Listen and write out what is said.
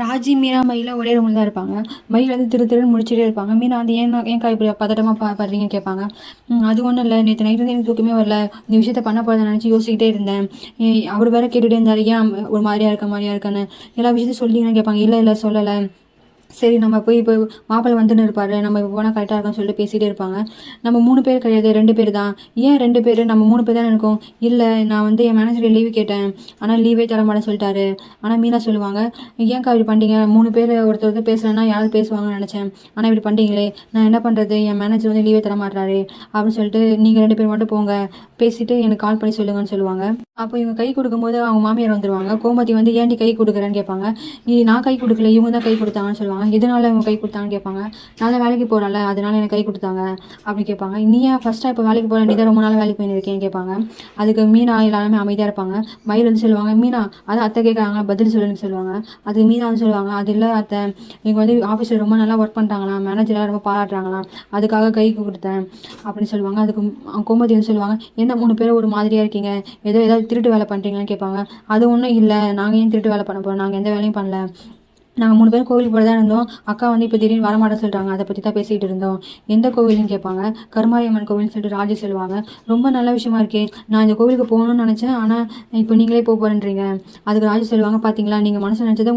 ராஜி, மீனா, மயிலாம் ஒரே ரூமில் தான் இருப்பாங்க. மயில் வந்து திரு திருன்னு முழிச்சிட்டே இருப்பாங்க. மீனா வந்து ஏன்க்கா இப்படி பதட்டமா படுறீங்கன்னு கேட்பாங்க. அது ஒன்றும் இல்லை, நேற்று நைட்டு வந்து எனக்கு தூக்கமே வரல. இந்த விஷயத்த பண்ண போகிறத நினச்சி யோசிக்கிட்டே இருந்தேன். அவர் வேற கேட்டுகிட்டே இருந்தார், ஏன் ஒரு மாதிரியா இருக்கான்னு எல்லா விஷயத்தையும் சொல்லிங்கன்னு கேட்பாங்க. இல்லை இல்லை சொல்லலை. சரி நம்ம போய் இப்போ மாப்பிள்ளை வந்துன்னு இருப்பாரு, நம்ம இப்போ போனால் கரெக்டாக இருக்கும்னு சொல்லிட்டு பேசிகிட்டே இருப்பாங்க. நம்ம 3 பேர் கிடையாது, 2 பேர் தான். ஏன் 2 பேர்? நம்ம 3 பேர் தான் இருக்கோம். இல்லை நான் வந்து என் மேனேஜர் லீவு கேட்டேன், ஆனால் லீவே தர மாட்டேன்னு சொல்லிட்டாரு. ஆனால் மீனா சொல்லுவாங்க, ஏன்க்கா இப்படி பண்ணிட்டீங்க? 3 பேர் ஒருத்தர் பேசுகிறேன்னா யாராவது பேசுவாங்கன்னு நினச்சேன், ஆனால் இப்படி பண்ணிட்டீங்களே, நான் என்ன பண்ணுறது? என் மேனேஜர் வந்து லீவே தர மாட்டாரு அப்படின்னு சொல்லிட்டு, நீங்கள் 2 பேர் மட்டும் போங்க, பேசிட்டு எனக்கு கால் பண்ணி சொல்லுங்கன்னு சொல்லுவாங்க. அப்போ இவங்க கை கொடுக்கும்போது அவங்க மாமியார் வந்துடுவாங்க. கோமதி வந்து ஏன்டி கை கொடுக்குறேன்னு கேட்பாங்க. நான் கை கொடுக்கல, இவங்க தான் கை கொடுத்தாங்கன்னு சொல்லுவாங்க. எதனால இவங்க கை கொடுத்தாங்கன்னு கேட்பாங்க. நான் தான் வேலைக்கு போகிறேன்ல, அதனால எனக்கு கை கொடுத்தாங்க அப்படின்னு கேட்பாங்க. நீ ஏன் ஃபஸ்ட்டாக இப்போ வேலைக்கு போகிற? நீ தான் ரொம்ப நாள் வேலைக்கு போயிருக்கேன்னு கேட்பாங்க. அதுக்கு மீனா எல்லாருமே அமைதியாக இருப்பாங்க. மயில் வந்து சொல்லுவாங்க, மீனா அதான் அத்தை கேட்குறாங்க, பதில் சொல்லுன்னு சொல்லுவாங்க. அதுக்கு மீனா வந்து சொல்லுவாங்க, அது இல்லை அத்தை, இவங்க வந்து ஆஃபீஸில் ரொம்ப நல்லா ஒர்க் பண்ணுறாங்களாம், மேனேஜராக ரொம்ப பாராட்டுறாங்களாம், அதுக்காக கை கொடுத்தேன் அப்படின்னு சொல்லுவாங்க. அதுக்கு கோமதி வந்து சொல்லுவாங்க, என்ன 3 பேரும் ஒரு மாதிரியாக இருக்கீங்க, ஏதாவது திருட்டு வேலை பண்ணுறீங்கன்னு கேட்பாங்க. அது ஒன்றும் இல்லை, நாங்கள் ஏன் திருட்டு வேலை பண்ண போகிறோம், நாங்கள் எந்த வேலையும் பண்ணல, நாங்கள் 3 பேரும் கோவிலுக்கு போட தான் இருந்தோம். அக்கா வந்து இப்போ திடீர்னு வரமாட்டேன்னு சொல்லிட்டாங்க, அதை பற்றி தான் பேசிகிட்டு இருந்தோம். எந்த கோவில்னு கேட்பாங்க. கருமாரியம்மன் கோவில்னு சொல்லிட்டு ராஜி சொல்லுவாங்க. ரொம்ப நல்ல விஷயமா இருக்கே, நான் இந்த கோவிலுக்கு போகணும்னு நினச்சேன், ஆனால் இப்போ நீங்களே போகிறேன்றீங்க. அதுக்கு ராஜி சொல்லுவாங்க, பார்த்தீங்களா, நீங்கள் மனசு நினச்சதை